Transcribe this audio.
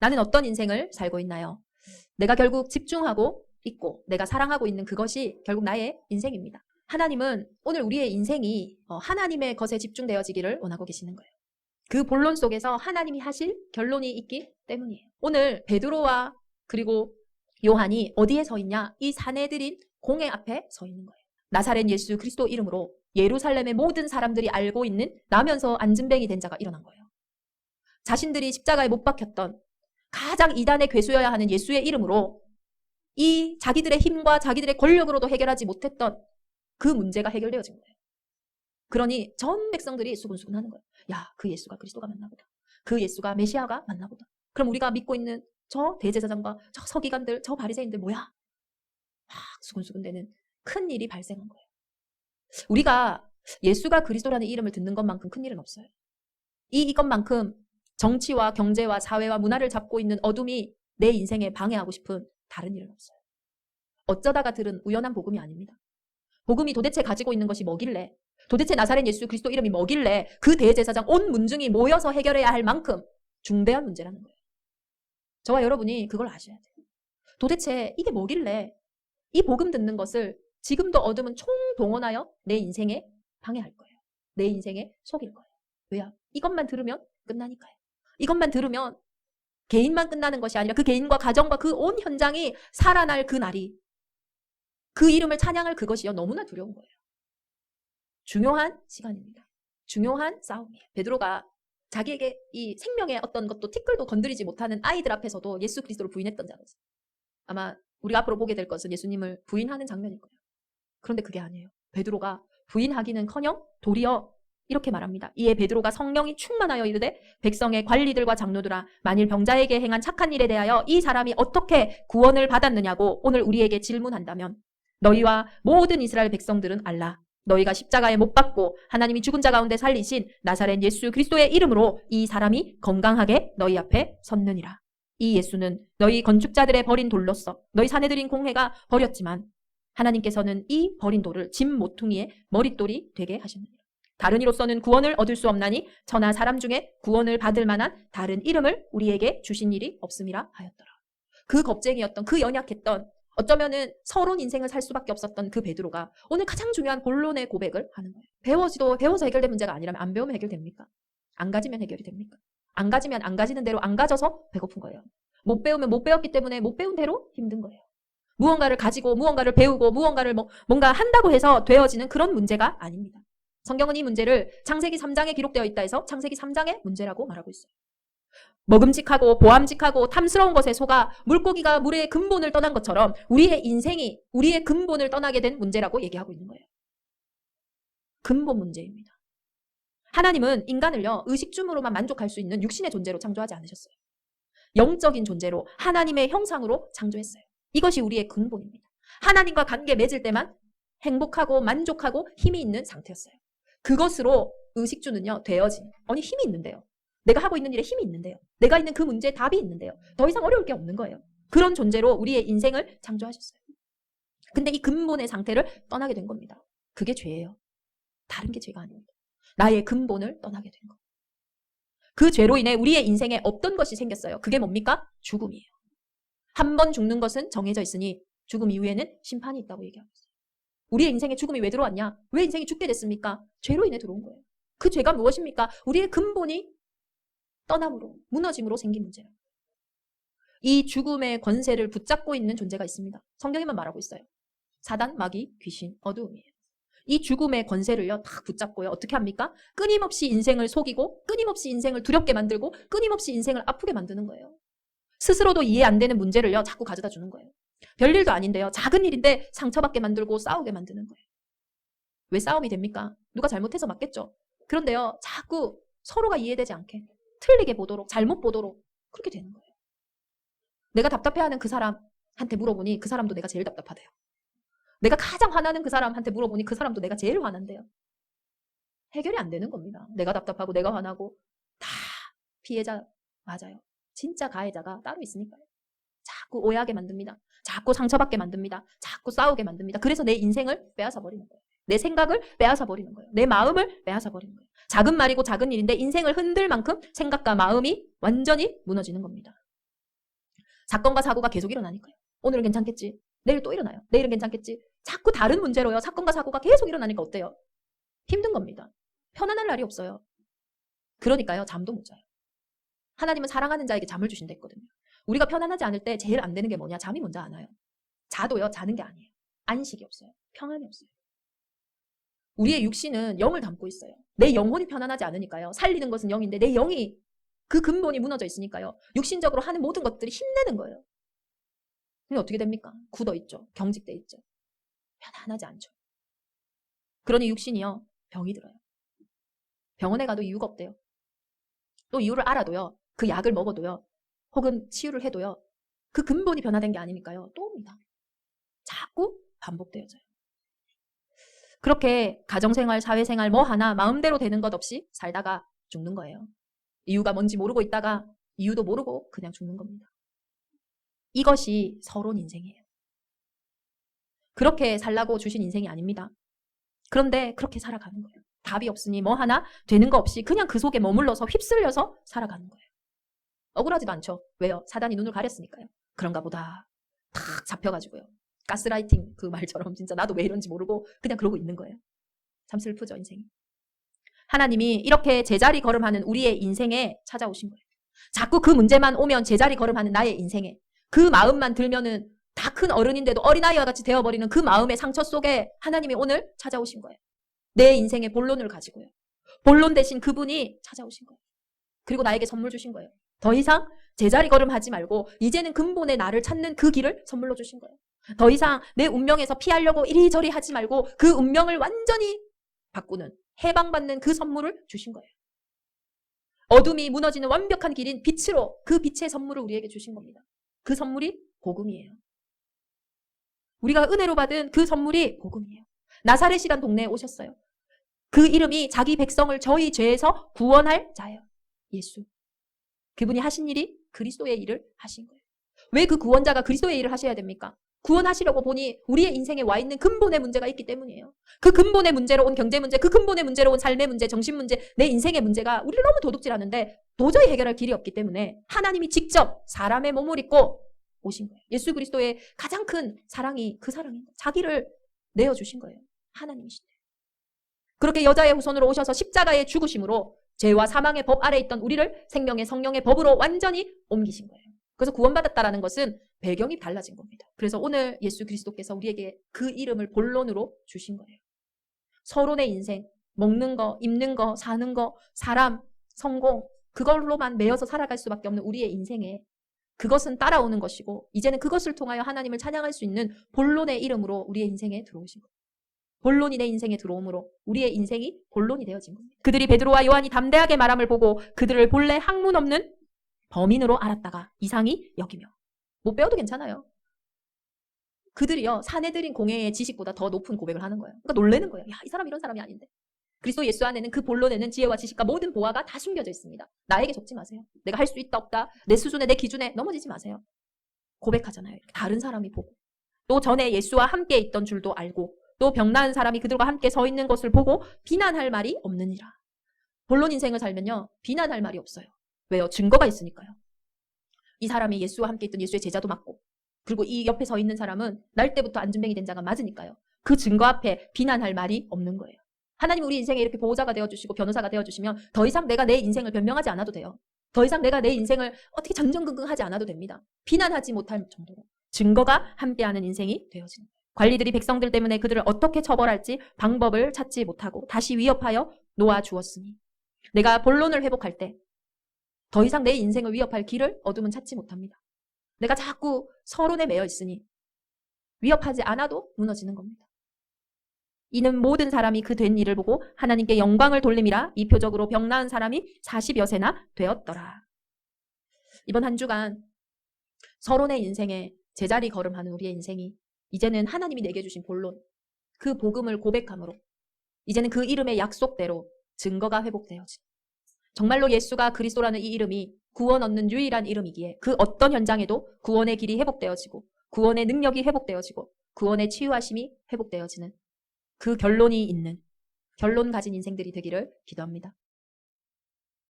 나는 어떤 인생을 살고 있나요? 내가 결국 집중하고 있고 내가 사랑하고 있는 그것이 결국 나의 인생입니다. 하나님은 오늘 우리의 인생이 하나님의 것에 집중되어지기를 원하고 계시는 거예요. 그 본론 속에서 하나님이 하실 결론이 있기 때문이에요. 오늘 베드로와 그리고 요한이 어디에 서 있냐? 이 사내들인 공회 앞에 서 있는 거예요. 나사렛 예수 그리스도 이름으로 예루살렘의 모든 사람들이 알고 있는 나면서 안진뱅이 된 자가 일어난 거예요. 자신들이 십자가에 못 박혔던 가장 이단의 괴수여야 하는 예수의 이름으로 이 자기들의 힘과 자기들의 권력으로도 해결하지 못했던 그 문제가 해결되어진 거예요. 그러니 전 백성들이 수근수근 하는 거예요. 야, 그 예수가 그리스도가 맞나 보다. 그 예수가 메시아가 맞나 보다. 그럼 우리가 믿고 있는 저 대제사장과 저 서기관들, 저 바리새인들 뭐야? 막 수근수근 되는 큰 일이 발생한 거예요. 우리가 예수가 그리스도라는 이름을 듣는 것만큼 큰 일은 없어요. 이것만큼 정치와 경제와 사회와 문화를 잡고 있는 어둠이 내 인생에 방해하고 싶은 다른 일은 없어요. 어쩌다가 들은 우연한 복음이 아닙니다. 복음이 도대체 가지고 있는 것이 뭐길래, 도대체 나사렛 예수 그리스도 이름이 뭐길래 그 대제사장 온 문중이 모여서 해결해야 할 만큼 중대한 문제라는 거예요. 저와 여러분이 그걸 아셔야 돼요. 도대체 이게 뭐길래 이 복음 듣는 것을 지금도 어둠은 총동원하여 내 인생에 방해할 거예요. 내 인생에 속일 거예요. 왜요? 이것만 들으면 끝나니까요. 이것만 들으면 개인만 끝나는 것이 아니라 그 개인과 가정과 그 온 현장이 살아날 그 날이, 그 이름을 찬양할 그것이요 너무나 두려운 거예요. 중요한 시간입니다. 중요한 싸움이에요. 베드로가 자기에게 이 생명의 어떤 것도 티끌도 건드리지 못하는 아이들 앞에서도 예수 그리스도를 부인했던 자거든요. 아마 우리가 앞으로 보게 될 것은 예수님을 부인하는 장면일 거예요. 그런데 그게 아니에요. 베드로가 부인하기는커녕 도리어 이렇게 말합니다. 이에 베드로가 성령이 충만하여 이르되 백성의 관리들과 장로들아, 만일 병자에게 행한 착한 일에 대하여 이 사람이 어떻게 구원을 받았느냐고 오늘 우리에게 질문한다면 너희와 모든 이스라엘 백성들은 알라. 너희가 십자가에 못 박고 하나님이 죽은 자 가운데 살리신 나사렛 예수 그리스도의 이름으로 이 사람이 건강하게 너희 앞에 섰느니라. 이 예수는 너희 건축자들의 버린 돌로서 너희 사내들인 공회가 버렸지만 하나님께서는 이 버린 돌을 짐 모퉁이의 머릿돌이 되게 하셨느니라. 다른 이로서는 구원을 얻을 수 없나니 저나 사람 중에 구원을 받을 만한 다른 이름을 우리에게 주신 일이 없음이라 하였더라. 그 겁쟁이였던, 그 연약했던, 어쩌면은 서러운 인생을 살 수밖에 없었던 그 베드로가 오늘 가장 중요한 본론의 고백을 하는 거예요. 배워서 해결된 문제가 아니라면 안 배우면 해결됩니까? 안 가지면 해결이 됩니까? 안 가지면 안 가지는 대로 안 가져서 배고픈 거예요. 못 배우면 못 배웠기 때문에 못 배운 대로 힘든 거예요. 무언가를 가지고 무언가를 배우고 무언가를 뭔가 한다고 해서 되어지는 그런 문제가 아닙니다. 성경은 이 문제를 창세기 3장에 기록되어 있다 해서 창세기 3장의 문제라고 말하고 있어요. 먹음직하고 보암직하고 탐스러운 것에 속아 물고기가 물의 근본을 떠난 것처럼 우리의 인생이 우리의 근본을 떠나게 된 문제라고 얘기하고 있는 거예요. 근본 문제입니다. 하나님은 인간을요 의식주물로만 만족할 수 있는 육신의 존재로 창조하지 않으셨어요. 영적인 존재로 하나님의 형상으로 창조했어요. 이것이 우리의 근본입니다. 하나님과 관계 맺을 때만 행복하고 만족하고 힘이 있는 상태였어요. 그것으로 의식주는요 되어진, 아니 힘이 있는데요. 내가 하고 있는 일에 힘이 있는데요. 내가 있는 그 문제에 답이 있는데요. 더 이상 어려울 게 없는 거예요. 그런 존재로 우리의 인생을 창조하셨어요. 근데 이 근본의 상태를 떠나게 된 겁니다. 그게 죄예요. 다른 게 죄가 아닙니다. 나의 근본을 떠나게 된 거. 그 죄로 인해 우리의 인생에 없던 것이 생겼어요. 그게 뭡니까? 죽음이에요. 한 번 죽는 것은 정해져 있으니 죽음 이후에는 심판이 있다고 얘기하고 있어요. 우리의 인생에 죽음이 왜 들어왔냐? 왜 인생이 죽게 됐습니까? 죄로 인해 들어온 거예요. 그 죄가 무엇입니까? 우리의 근본이 떠남으로, 무너짐으로 생긴 문제예요. 이 죽음의 권세를 붙잡고 있는 존재가 있습니다. 성경에만 말하고 있어요. 사단, 마귀, 귀신, 어두움이에요. 이 죽음의 권세를요 다 붙잡고요. 어떻게 합니까? 끊임없이 인생을 속이고 끊임없이 인생을 두렵게 만들고 끊임없이 인생을 아프게 만드는 거예요. 스스로도 이해 안 되는 문제를요 자꾸 가져다 주는 거예요. 별일도 아닌데요. 작은 일인데 상처받게 만들고 싸우게 만드는 거예요. 왜 싸움이 됩니까? 누가 잘못해서 맞겠죠. 그런데요 자꾸 서로가 이해되지 않게 틀리게 보도록, 잘못 보도록 그렇게 되는 거예요. 내가 답답해하는 그 사람한테 물어보니 그 사람도 내가 제일 답답하대요. 내가 가장 화나는 그 사람한테 물어보니 그 사람도 내가 제일 화난대요. 해결이 안 되는 겁니다. 내가 답답하고 내가 화나고 다 피해자 맞아요. 진짜 가해자가 따로 있으니까요. 자꾸 오해하게 만듭니다. 자꾸 상처받게 만듭니다. 자꾸 싸우게 만듭니다. 그래서 내 인생을 빼앗아 버리는 거예요. 내 생각을 빼앗아 버리는 거예요. 내 마음을 빼앗아 버리는 거예요. 작은 말이고 작은 일인데 인생을 흔들 만큼 생각과 마음이 완전히 무너지는 겁니다. 사건과 사고가 계속 일어나니까요. 오늘은 괜찮겠지. 내일 또 일어나요. 내일은 괜찮겠지. 자꾸 다른 문제로요. 사건과 사고가 계속 일어나니까 어때요? 힘든 겁니다. 편안할 날이 없어요. 그러니까요. 잠도 못 자요. 하나님은 사랑하는 자에게 잠을 주신다 했거든요. 우리가 편안하지 않을 때 제일 안 되는 게 뭐냐? 잠이 먼저 안 와요. 자도요. 자는 게 아니에요. 안식이 없어요. 평안이 없어요. 우리의 육신은 영을 담고 있어요. 내 영혼이 편안하지 않으니까요. 살리는 것은 영인데 내 영이 그 근본이 무너져 있으니까요. 육신적으로 하는 모든 것들이 힘내는 거예요. 그럼 어떻게 됩니까? 굳어 있죠. 경직돼 있죠. 편안하지 않죠. 그러니 육신이요. 병이 들어요. 병원에 가도 이유가 없대요. 또 이유를 알아도요. 그 약을 먹어도요. 혹은 치유를 해도요. 그 근본이 변화된 게 아니니까요. 또 옵니다. 자꾸 반복되어져요. 그렇게 가정생활, 사회생활 뭐 하나 마음대로 되는 것 없이 살다가 죽는 거예요. 이유가 뭔지 모르고 있다가 이유도 모르고 그냥 죽는 겁니다. 이것이 서론 인생이에요. 그렇게 살라고 주신 인생이 아닙니다. 그런데 그렇게 살아가는 거예요. 답이 없으니 뭐 하나 되는 거 없이 그냥 그 속에 머물러서 휩쓸려서 살아가는 거예요. 억울하지도 않죠. 왜요? 사단이 눈을 가렸으니까요. 그런가 보다. 탁 잡혀가지고요. 가스라이팅 그 말처럼 진짜 나도 왜 이런지 모르고 그냥 그러고 있는 거예요. 참 슬프죠, 인생이. 하나님이 이렇게 제자리 걸음하는 우리의 인생에 찾아오신 거예요. 자꾸 그 문제만 오면 제자리 걸음하는 나의 인생에 그 마음만 들면은 다 큰 어른인데도 어린아이와 같이 되어버리는 그 마음의 상처 속에 하나님이 오늘 찾아오신 거예요. 내 인생의 본론을 가지고요. 본론 대신 그분이 찾아오신 거예요. 그리고 나에게 선물 주신 거예요. 더 이상 제자리 걸음하지 말고 이제는 근본의 나를 찾는 그 길을 선물로 주신 거예요. 더 이상 내 운명에서 피하려고 이리저리 하지 말고 그 운명을 완전히 바꾸는 해방받는 그 선물을 주신 거예요. 어둠이 무너지는 완벽한 길인 빛으로 그 빛의 선물을 우리에게 주신 겁니다. 그 선물이 복음이에요. 우리가 은혜로 받은 그 선물이 복음이에요. 나사렛이란 동네에 오셨어요. 그 이름이 자기 백성을 저희 죄에서 구원할 자예요. 예수. 그분이 하신 일이 그리스도의 일을 하신 거예요. 왜 그 구원자가 그리스도의 일을 하셔야 됩니까? 구원하시려고 보니 우리의 인생에 와 있는 근본의 문제가 있기 때문이에요. 그 근본의 문제로 온 경제 문제, 그 근본의 문제로 온 삶의 문제, 정신 문제, 내 인생의 문제가 우리를 너무 도둑질하는데 도저히 해결할 길이 없기 때문에 하나님이 직접 사람의 몸을 입고 오신 거예요. 예수 그리스도의 가장 큰 사랑이 그 사랑인 거예요. 자기를 내어주신 거예요. 하나님이신데. 그렇게 여자의 후손으로 오셔서 십자가의 죽으심으로 죄와 사망의 법 아래 있던 우리를 생명의 성령의 법으로 완전히 옮기신 거예요. 그래서 구원받았다라는 것은 배경이 달라진 겁니다. 그래서 오늘 예수 그리스도께서 우리에게 그 이름을 본론으로 주신 거예요. 서론의 인생, 먹는 거, 입는 거, 사는 거, 사람, 성공, 그걸로만 매여서 살아갈 수밖에 없는 우리의 인생에 그것은 따라오는 것이고 이제는 그것을 통하여 하나님을 찬양할 수 있는 본론의 이름으로 우리의 인생에 들어오신 거예요. 본론이 내 인생에 들어오므로 우리의 인생이 본론이 되어진 겁니다. 그들이 베드로와 요한이 담대하게 말함을 보고 그들을 본래 학문 없는 범인으로 알았다가 이상히 여기며. 못 배워도 괜찮아요. 그들이요 사내들인 공회의 지식보다 더 높은 고백을 하는 거예요. 그러니까 놀라는 거예요. 야, 이 사람 이런 사람이 아닌데. 그리스도 예수 안에는 그 본론에는 지혜와 지식과 모든 보화가 다 숨겨져 있습니다. 나에게 적지 마세요. 내가 할 수 있다 없다 내 수준에 내 기준에 넘어지지 마세요. 고백하잖아요. 다른 사람이 보고 또 전에 예수와 함께 있던 줄도 알고 또 병나은 사람이 그들과 함께 서 있는 것을 보고 비난할 말이 없느니라. 본론 인생을 살면요 비난할 말이 없어요. 왜요? 증거가 있으니까요. 이 사람이 예수와 함께 있던 예수의 제자도 맞고 그리고 이 옆에 서 있는 사람은 날 때부터 안전뱅이 된 자가 맞으니까요. 그 증거 앞에 비난할 말이 없는 거예요. 하나님 우리 인생에 이렇게 보호자가 되어주시고 변호사가 되어주시면 더 이상 내가 내 인생을 변명하지 않아도 돼요. 더 이상 내가 내 인생을 어떻게 전전긍긍하지 않아도 됩니다. 비난하지 못할 정도로 증거가 함께하는 인생이 되어지는 거예요. 관리들이 백성들 때문에 그들을 어떻게 처벌할지 방법을 찾지 못하고 다시 위협하여 놓아주었으니 내가 본론을 회복할 때 더 이상 내 인생을 위협할 길을 어둠은 찾지 못합니다. 내가 자꾸 서론에 매여 있으니 위협하지 않아도 무너지는 겁니다. 이는 모든 사람이 그 된 일을 보고 하나님께 영광을 돌림이라 이 표적으로 병 나은 사람이 40여 세나 되었더라. 이번 한 주간 서론의 인생에 제자리 걸음하는 우리의 인생이 이제는 하나님이 내게 주신 본론, 그 복음을 고백함으로 이제는 그 이름의 약속대로 증거가 회복되어진 정말로 예수가 그리스도라는 이 이름이 구원 얻는 유일한 이름이기에 그 어떤 현장에도 구원의 길이 회복되어지고 구원의 능력이 회복되어지고 구원의 치유하심이 회복되어지는 그 결론이 있는 결론 가진 인생들이 되기를 기도합니다.